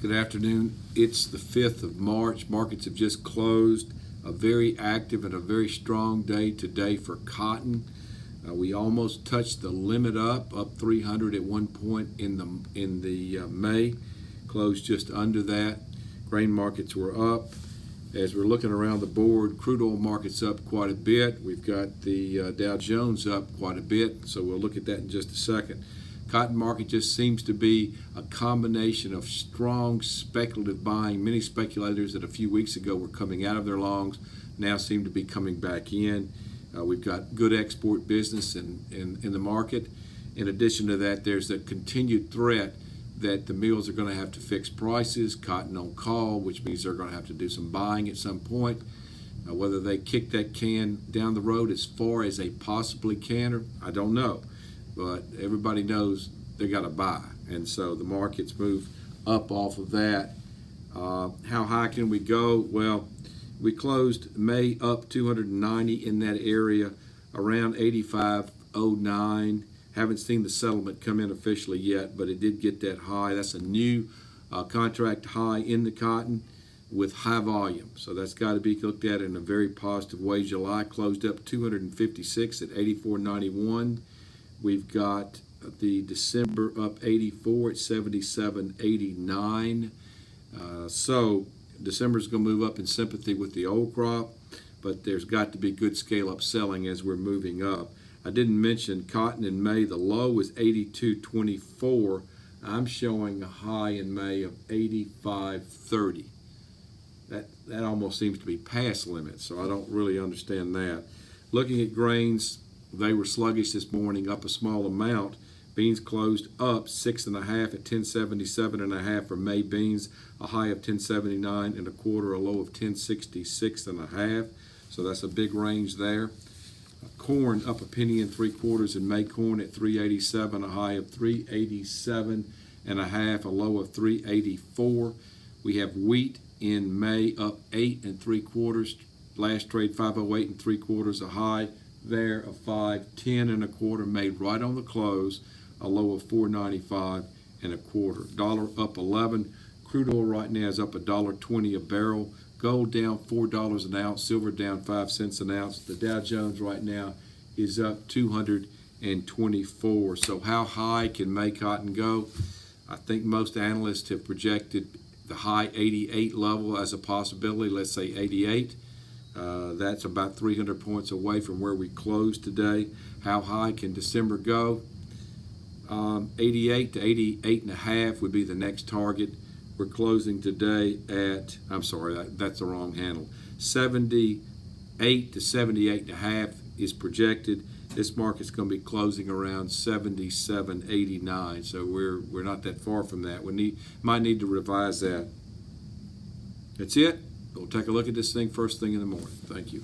Good afternoon. It's the 5th of March. Markets have just closed. A very active and a very strong day today for cotton. We almost touched the limit up 300 at one point in the May. Closed just under that. Grain markets were up. As we're looking around the board, crude oil markets up quite a bit. We've got the Dow Jones up quite a bit, so we'll look at that in just a second. Cotton market just seems to be a combination of strong speculative buying. Many speculators that a few weeks ago were coming out of their longs now seem to be coming back in. We've got good export business in the market. In addition to that, there's a continued threat that the mills are going to have to fix prices, cotton on call, which means they're going to have to do some buying at some point. Whether they kick that can down the road as far as they possibly can, I don't know. But everybody knows they got to buy, and so the markets move up off of that. How high can we go? Well, we closed May up 290 in that area, around 85.09. Haven't seen the settlement come in officially yet, but it did get that high. That's a new contract high in the cotton with high volume, so that's got to be looked at in a very positive way. July closed up 256 at 84.91. We've got the December up 84 at 77.89. So December's going to move up in sympathy with the old crop, but there's got to be good scale-up selling as we're moving up. I didn't mention cotton in May. The low was 82.24. I'm showing a high in May of 85.30. That almost seems to be past limit, so I don't really understand that. Looking at grains, they were sluggish this morning, up a small amount. Beans closed up 6.5 at 1077.5 for May beans, a high of 1079.25, a low of 1066.5. So that's a big range there. Corn up 1 3/4 in May corn at 387, a high of 387.5, a low of 384. We have wheat in May up 8 3/4. Last trade 508 3/4, a high there of 510.25, made right on the close, a low of 495.25. Dollar up 11. Crude oil right now is up $1.20 a barrel. Gold down $4 an ounce. Silver down 5 cents an ounce. The Dow Jones right now is up 224. So how high can May cotton go? I think most analysts have projected the high 88 level as a possibility. Let's say 88. That's about 300 points away from where we closed today. How high can December go? 88 to 88.5 would be the next target. We're closing today at, I'm sorry, that's the wrong handle. 78 to 78.5 is projected. This market's going to be closing around 77.89, so we're not that far from that. We might need to revise that. That's it. We'll take a look at this thing first thing in the morning. Thank you.